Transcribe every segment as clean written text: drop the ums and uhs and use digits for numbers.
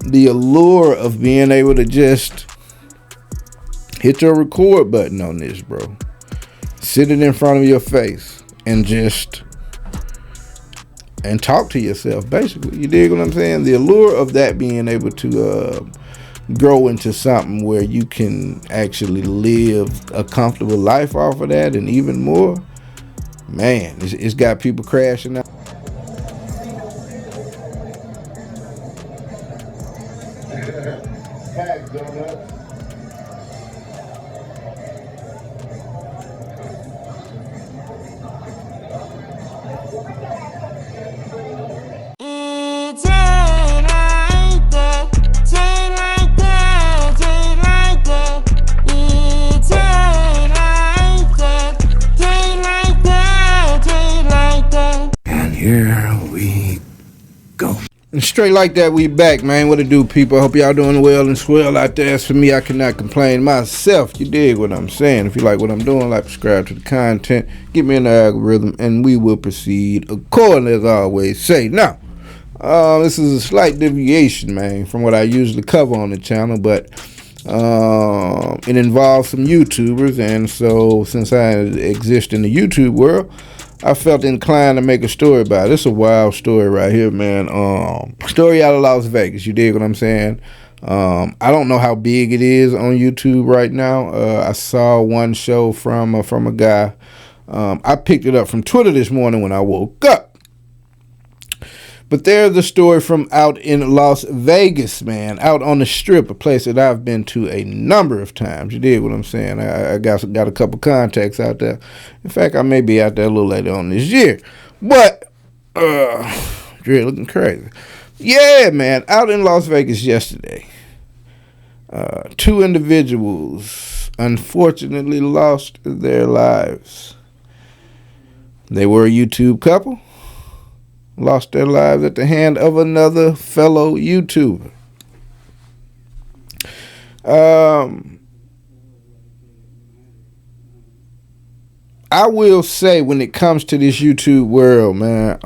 the allure of being able to just hit your record button on this, bro. Sit it in front of your face and talk to yourself, basically. You dig what I'm saying? The allure of that being able to grow into something where you can actually live a comfortable life off of that and even more, man, it's got people crashing out. Here we go. And straight like that, we back, man. What it do, people? I hope y'all doing well and swell out there. As for me, I cannot complain myself. You dig what I'm saying? If you like what I'm doing, like, subscribe to the content, get me in the algorithm, and we will proceed accordingly, as I always say. Now, this is a slight deviation, man, from what I usually cover on the channel, but it involves some YouTubers, and so since I exist in the YouTube world, I felt inclined to make a story about it. It's a wild story right here, man. Story out of Las Vegas. You dig what I'm saying? I don't know how big it is on YouTube right now. I saw one show from a guy. I picked it up from Twitter this morning when I woke up. But there's a story from out in Las Vegas, man, out on the Strip, a place that I've been to a number of times. You dig what I'm saying? I got a couple contacts out there. In fact, I may be out there a little later on this year. But, Dre looking crazy. Yeah, man, out in Las Vegas yesterday, two individuals unfortunately lost their lives. They were a YouTube couple. Lost their lives at the hand of another fellow YouTuber. I will say, when it comes to this YouTube world, man,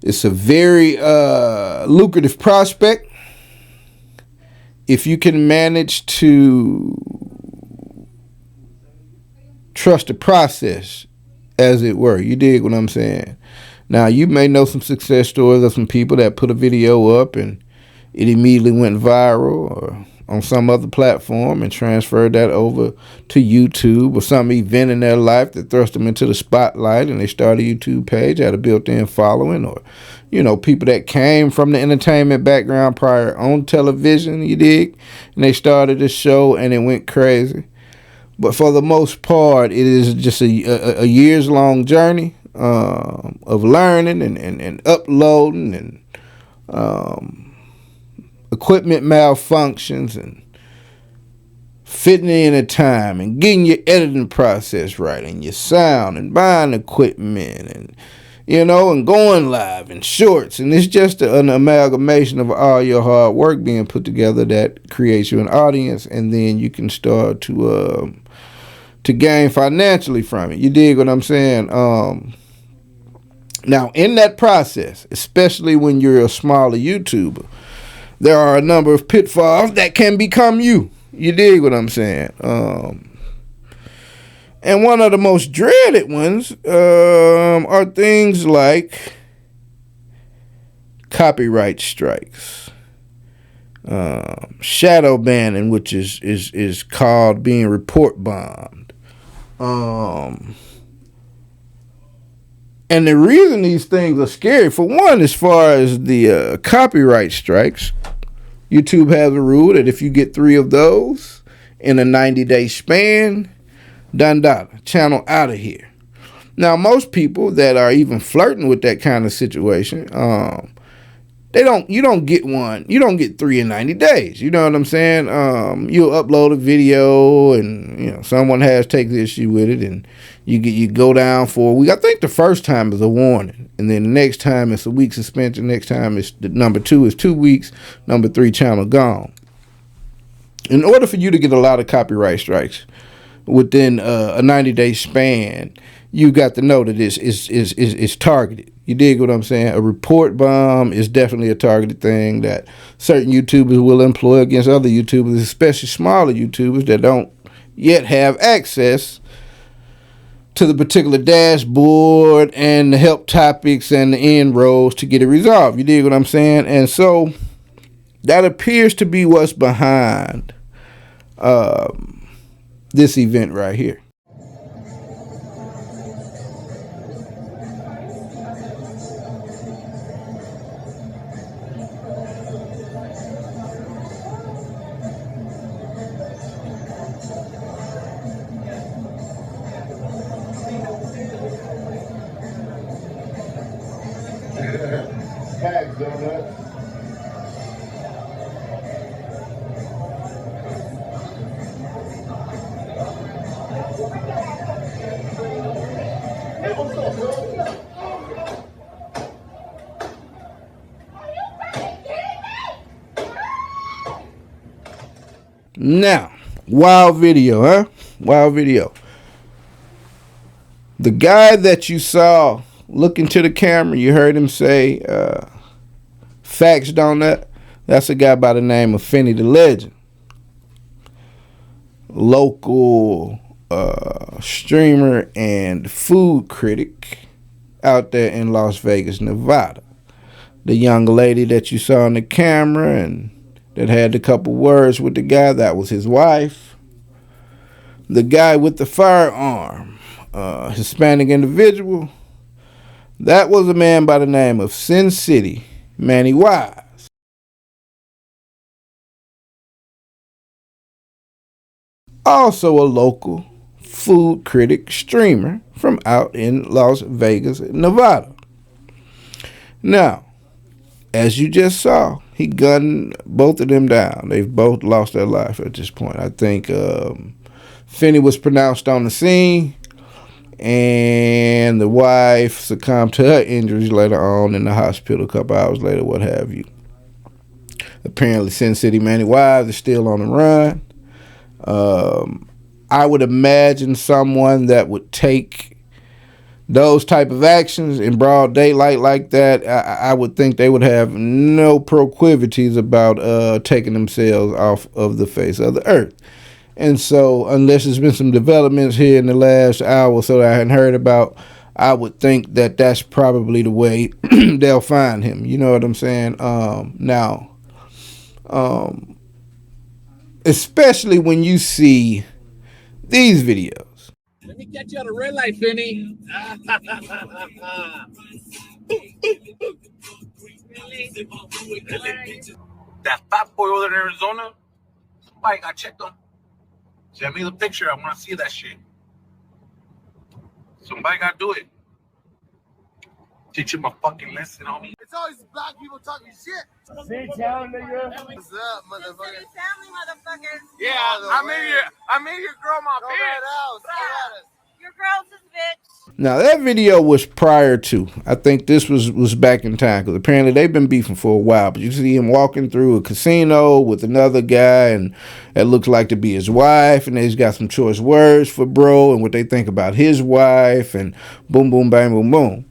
it's a very lucrative prospect if you can manage to trust the process, as it were. You dig what I'm saying? Now, you may know some success stories of some people that put a video up and it immediately went viral or on some other platform and transferred that over to YouTube, or some event in their life that thrust them into the spotlight and they started a YouTube page, had a built-in following, or, you know, people that came from the entertainment background prior on television, you dig, and they started a show and it went crazy. But for the most part, it is just a years-long journey of learning and uploading and equipment malfunctions and fitting in a time and getting your editing process right and your sound and buying equipment and, you know, and going live and shorts. And it's just an amalgamation of all your hard work being put together that creates you an audience, and then you can start to gain financially from it. You dig what I'm saying? Now, in that process, especially when you're a smaller YouTuber, there are a number of pitfalls that can become you. You dig what I'm saying? And one of the most dreaded ones are things like copyright strikes, shadow banning, which is called being report bombed. And the reason these things are scary, for one, as far as the copyright strikes, YouTube has a rule that if you get 3 of those in a 90-day span, done dollar, channel out of here. Now, most people that are even flirting with that kind of situation, you don't get 3 in 90 days. You know what I'm saying? You'll upload a video and, you know, someone takes issue with it, and you go down for a week. I think the first time is a warning, and then the next time it's a week suspension. Next time it's number 2 is 2 weeks. Number 3, channel gone. In order for you to get a lot of copyright strikes within a 90-day span, you got to know that it's targeted. You dig what I'm saying? A report bomb is definitely a targeted thing that certain YouTubers will employ against other YouTubers, especially smaller YouTubers that don't yet have access to the particular dashboard and the help topics and the end rows to get it resolved. You dig what I'm saying? And so that appears to be what's behind this event right here. Tags, donuts. Now, wild video, huh? Wild video. The guy that you saw look into the camera, you heard him say, facts don't that? That's a guy by the name of Finney the Legend. Local streamer and food critic out there in Las Vegas, Nevada. The young lady that you saw on the camera and that had a couple words with the guy, that was his wife. The guy with the firearm, Hispanic individual, that was a man by the name of Sin City Manny Wise. Also a local food critic streamer from out in Las Vegas, Nevada. Now, as you just saw, he gunned both of them down. They've both lost their life at this point. I think Finney was pronounced on the scene, and the wife succumbed to her injuries later on in the hospital a couple hours later, what have you. Apparently, Sin City Manny Wise is still on the run. I would imagine someone that would take those type of actions in broad daylight like that, I would think they would have no proclivities about taking themselves off of the face of the earth. And so, unless there's been some developments here in the last hour or so that I hadn't heard about, I would think that that's probably the way they'll find him. You know what I'm saying? Especially when you see these videos. Let me catch you on a red light, Finney. That fat boy over there in Arizona, somebody got checked on. Send me the picture. I want to see that shit. Somebody got to do it. Teach him a fucking lesson, homie. It's always black people talking shit. Sit down, nigga. What's up, motherfucker? Family, motherfuckers. Yeah, I made your girl my Go bitch. that house. Your girl's his bitch. Now, that video was prior to. I think this was back in time, because apparently they've been beefing for a while. But you see him walking through a casino with another guy, and that looks like to be his wife, and he's got some choice words for bro and what they think about his wife, and boom, boom, bang, boom, boom.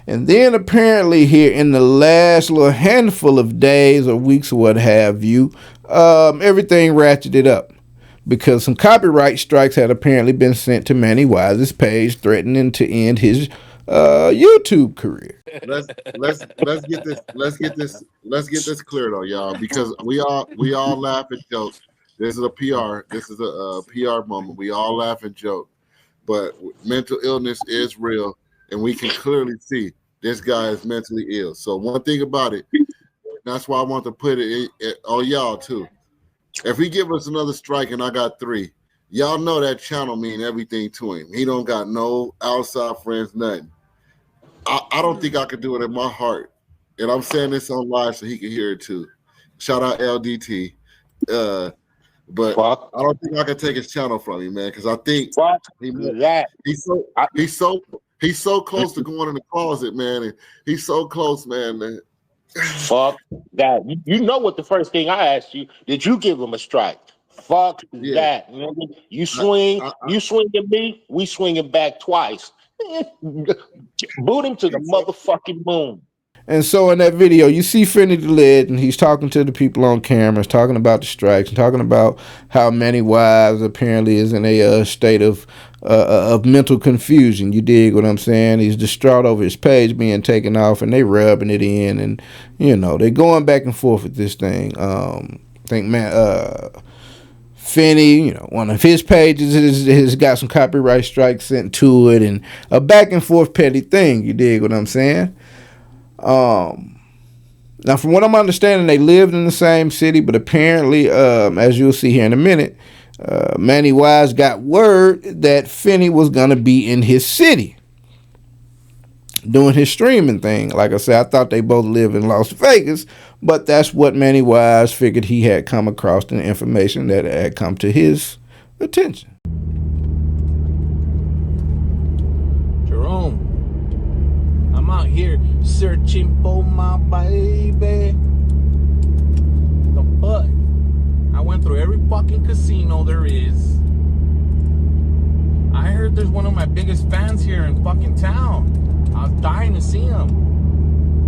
And then apparently here in the last little handful of days or weeks or what have you, everything ratcheted up, because some copyright strikes had apparently been sent to Manny Wise's page, threatening to end his YouTube career. Let's get this clear though, y'all, because we all laugh and joke. This is a PR moment. We all laugh and joke, but mental illness is real, and we can clearly see this guy is mentally ill. So one thing about it, that's why I want to put it on y'all too. If he give us another strike and I got 3, y'all know that channel mean everything to him. He don't got no outside friends, nothing. I don't think I could do it in my heart. And I'm saying this on live so he can hear it too. Shout out LDT. But I don't think I can take his channel from him, man, because I think he's so close to going in the closet, man. And he's so close, man. Fuck that. You know what the first thing I asked you, did you give him a strike? Fuck that, nigga. You swing at me, we swinging back twice. Boot him to the motherfucking moon. And so in that video, you see Finney the Legend. He's talking to the people on cameras, talking about the strikes, and talking about how Manny Wise apparently is in a state of mental confusion. You dig what I'm saying? He's distraught over his page being taken off, and they rubbing it in, and they're going back and forth with this thing. I think Finney, one of his pages has got some copyright strikes sent to it, and a back and forth petty thing. You dig what I'm saying? Now, from what I'm understanding, they lived in the same city, but apparently, as you'll see here in a minute, Manny Wise got word that Finney was going to be in his city doing his streaming thing. Like I said, I thought they both lived in Las Vegas, but that's what Manny Wise figured he had come across, the information that had come to his attention. Jerome, I'm out here searching for my baby. The fuck? I went through every fucking casino there is. I heard there's one of my biggest fans here in fucking town. I was dying to see him.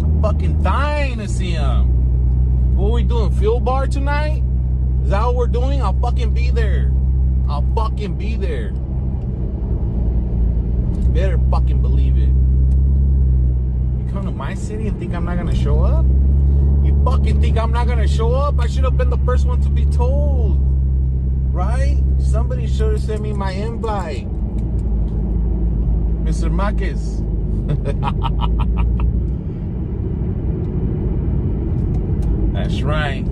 I'm fucking dying to see him. What are we doing? Fuel bar tonight? Is that what we're doing? I'll fucking be there. I'll fucking be there. You better fucking believe it. Come to my city and think I'm not gonna show up? You fucking think I'm not gonna show up? I should have been the first one to be told, right? Somebody should have sent me my invite, Mr. Marquez. That's right.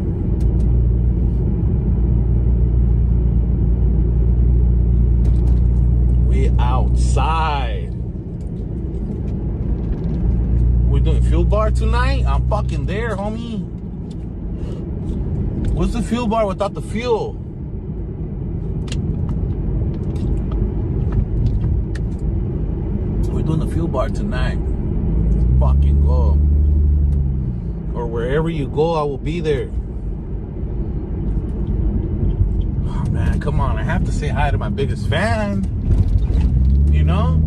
We outside. We doing fuel bar tonight? I'm fucking there, homie. What's the fuel bar without the fuel? We're doing the fuel bar tonight. Fucking go. Or wherever you go, I will be there. Oh man, come on. I have to say hi to my biggest fan. You know?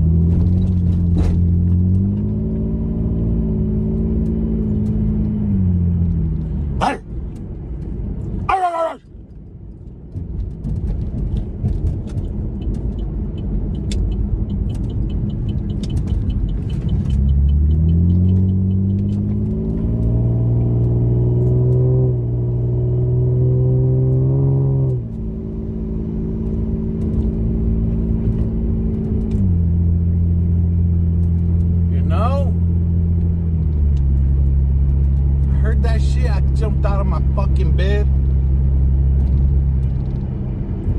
That shit, I jumped out of my fucking bed.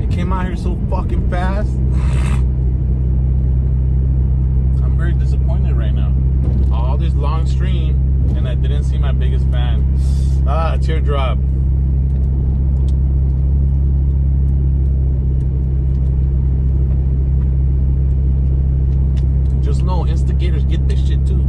It came out here so fucking fast. I'm very disappointed right now. All this long stream and I didn't see my biggest fan. Teardrop. Just know instigators get this shit too.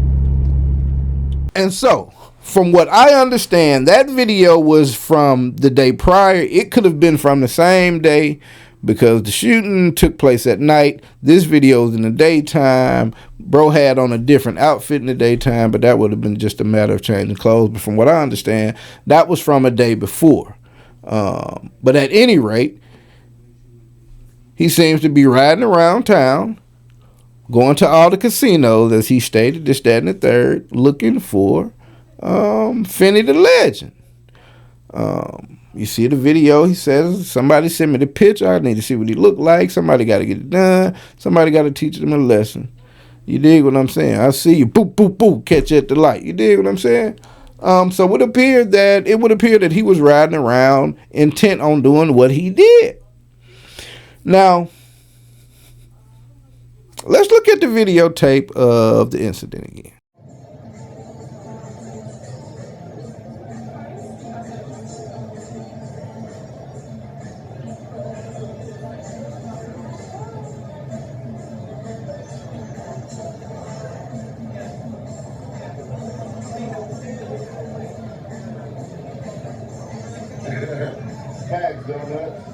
And so, from what I understand, that video was from the day prior. It could have been from the same day because the shooting took place at night. This video is in the daytime. Bro had on a different outfit in the daytime, but that would have been just a matter of changing clothes. But from what I understand, that was from a day before. But at any rate, he seems to be riding around town, going to all the casinos, as he stated, this, that, and the third, looking for Finney the Legend. You see the video, he says, somebody sent me the picture, I need to see what he looked like, somebody got to get it done, somebody got to teach them a lesson. You dig what I'm saying? I see you, boop, boop, boop, catch you at the light. You dig what I'm saying? So it would appear that he was riding around intent on doing what he did. Now, let's look at the videotape of the incident again. Tags, donuts.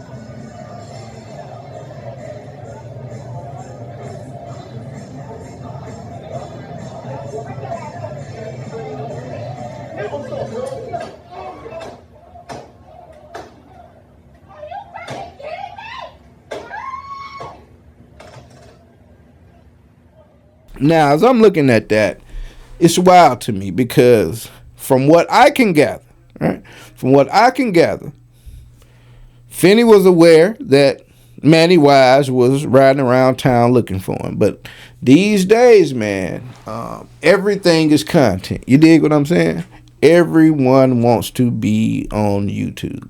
Now, as I'm looking at that, it's wild to me because from what I can gather, right? From what I can gather, Finney was aware that Manny Wise was riding around town looking for him. But these days, man, everything is content. You dig what I'm saying? Everyone wants to be on YouTube.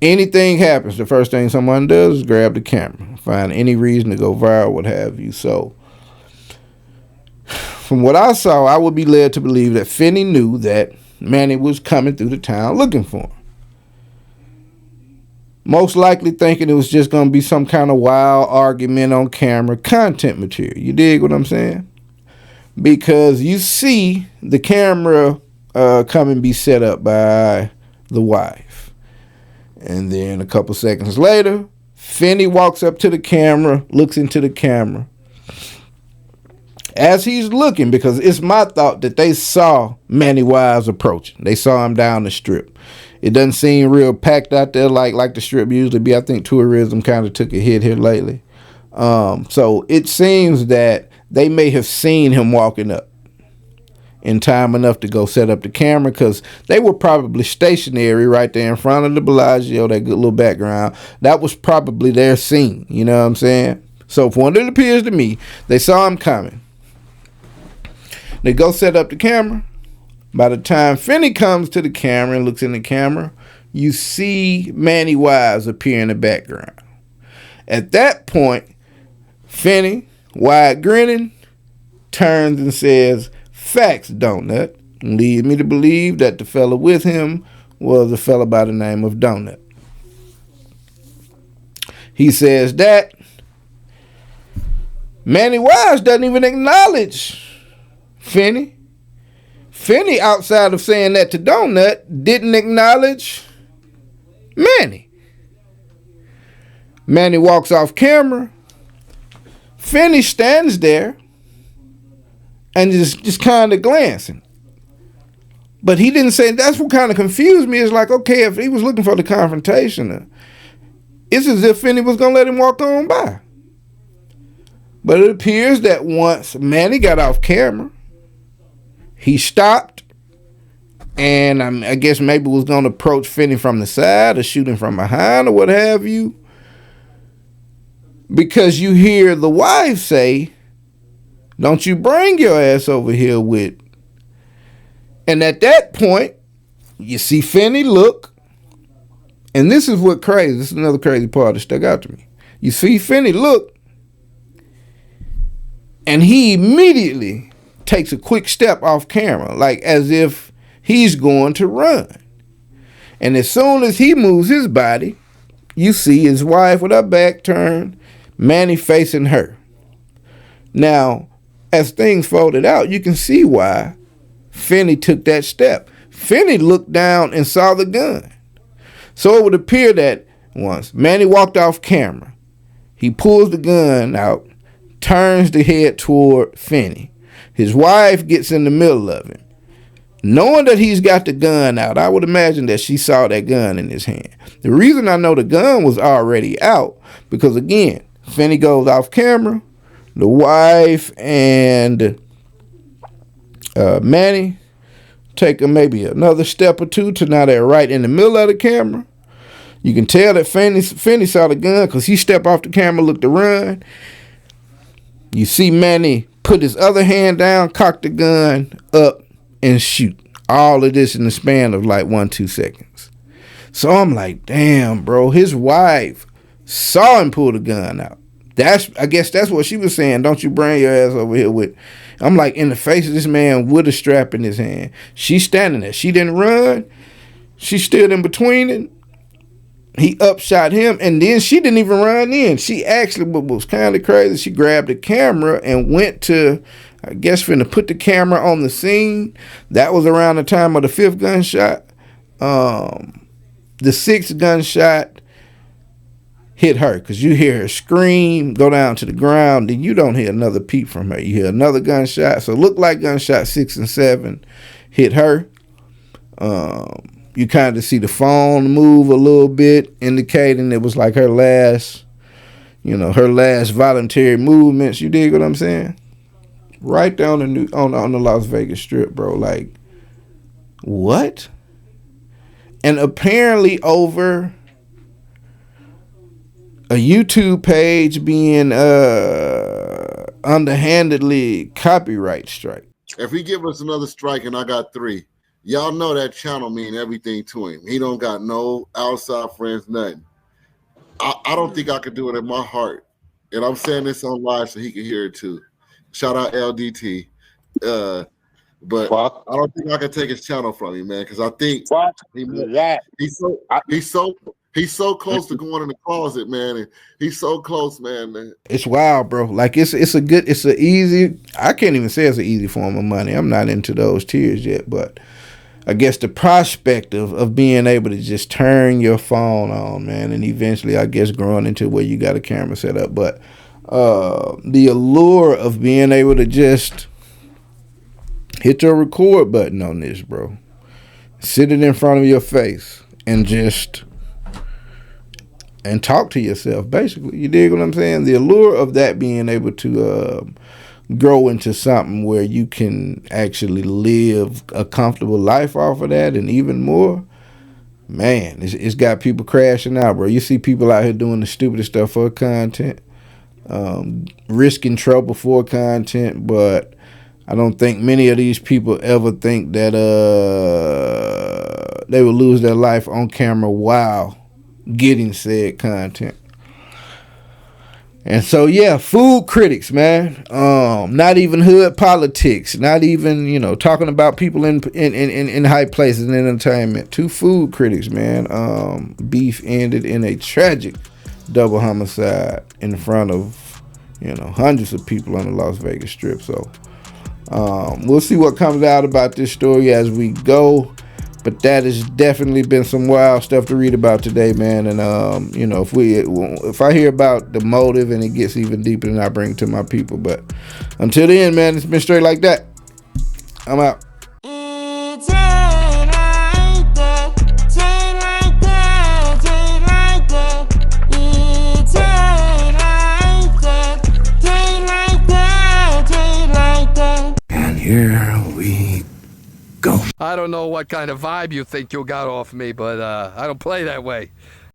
Anything happens, the first thing someone does is grab the camera, find any reason to go viral, what have you. So, from what I saw, I would be led to believe that Finney knew that Manny was coming through the town looking for him. Most likely thinking it was just going to be some kind of wild argument on camera, content material. You dig what I'm saying? Because you see the camera come and be set up by the wife. And then a couple seconds later, Finney walks up to the camera, looks into the camera. As he's looking, because it's my thought that they saw Manny Wise approaching. They saw him down the strip. It doesn't seem real packed out there like the strip usually be. I think tourism kind of took a hit here lately. So it seems that they may have seen him walking up in time enough to go set up the camera, because they were probably stationary right there in front of the Bellagio, that good little background. That was probably their scene, you know what I'm saying? So from what it appears to me, they saw him coming. They go set up the camera. By the time Finney comes to the camera and looks in the camera, you see Manny Wise appear in the background. At that point, Finney, wide grinning, turns and says, "Facts, Donut," lead me to believe that the fella with him was a fella by the name of Donut. He says that Manny Wise doesn't even acknowledge Finney. Finney, outside of saying that to Donut, didn't acknowledge Manny. Manny walks off camera. Finney stands there and just kind of glancing. But he didn't say, that's what kind of confused me. It's like, okay, if he was looking for the confrontation, it's as if Finney was going to let him walk on by. But it appears that once Manny got off camera, he stopped, and I guess maybe was going to approach Finney from the side or shoot him from behind or what have you. Because you hear the wife say, "Don't you bring your ass over here with." And at that point, you see Finney look, and this is what crazy. This is another crazy part that stuck out to me. You see Finney look, and he immediately takes a quick step off camera, like as if he's going to run. And as soon as he moves his body, you see his wife with her back turned, Manny facing her. Now, as things folded out, you can see why Finney took that step. Finney looked down and saw the gun. So it would appear that once Manny walked off camera, he pulls the gun out, turns the head toward Finney. His wife gets in the middle of him. Knowing that he's got the gun out, I would imagine that she saw that gun in his hand. The reason I know the gun was already out, because again, Finney goes off camera. The wife and Manny take maybe another step or two to now they're right in the middle of the camera. You can tell that Finney saw the gun because he stepped off the camera, looked to run. You see Manny put his other hand down, cock the gun up, and shoot. All of this in the span of like 1-2 seconds. So I'm like, damn, bro, his wife saw him pull the gun out. I guess that's what she was saying. Don't you bring your ass over here with. I'm like, in the face of this man with a strap in his hand. She's standing there. She didn't run. She stood in between it. He upshot him, and then she didn't even run in. She actually, what was kind of crazy, she grabbed the camera and went to, I guess, finna put the camera on the scene. That was around the time of the 5th gunshot. The 6th gunshot hit her, because you hear her scream, go down to the ground, then you don't hear another peep from her. You hear another gunshot. So it looked like gunshot 6 and 7 hit her. You kind of see the phone move a little bit, indicating it was like her last, you know, her last voluntary movements. You dig what I'm saying? Right there on the Las Vegas Strip, bro. Like, what? And apparently over a YouTube page being underhandedly copyright strike. If he give us another strike and I got 3, y'all know that channel mean everything to him. He don't got no outside friends, nothing. I don't think I could do it in my heart. And I'm saying this on live so he can hear it too. Shout out LDT. But Fuck. I don't think I can take his channel from him, man, because I think he's so close to going in the closet, man. And he's so close, man. It's wild, bro. Like it's a easy. I can't even say it's an easy form of money. I'm not into those tiers yet, but I guess the prospect of being able to just turn your phone on, man, and eventually, I guess, growing into where you got a camera set up, but the allure of being able to just hit your record button on this, bro. Sit it in front of your face and talk to yourself, basically. You dig what I'm saying? The allure of that being able to grow into something where you can actually live a comfortable life off of that and even more, man, it's got people crashing out, bro. You see people out here doing the stupidest stuff for content, risking trouble for content, but I don't think many of these people ever think that they will lose their life on camera while getting said content. And so, yeah, food critics, man. Not even hood politics. Not even, you know, talking about people in high places in entertainment. 2 food critics, man. Beef ended in a tragic double homicide in front of, you know, hundreds of people on the Las Vegas Strip. So, we'll see what comes out about this story as we go. But that has definitely been some wild stuff to read about today, man. And you know, if I hear about the motive and it gets even deeper, then I bring it to my people. But until then, man, it's been straight like that. I'm out. And here we go. I don't know what kind of vibe you think you got off me, but I don't play that way.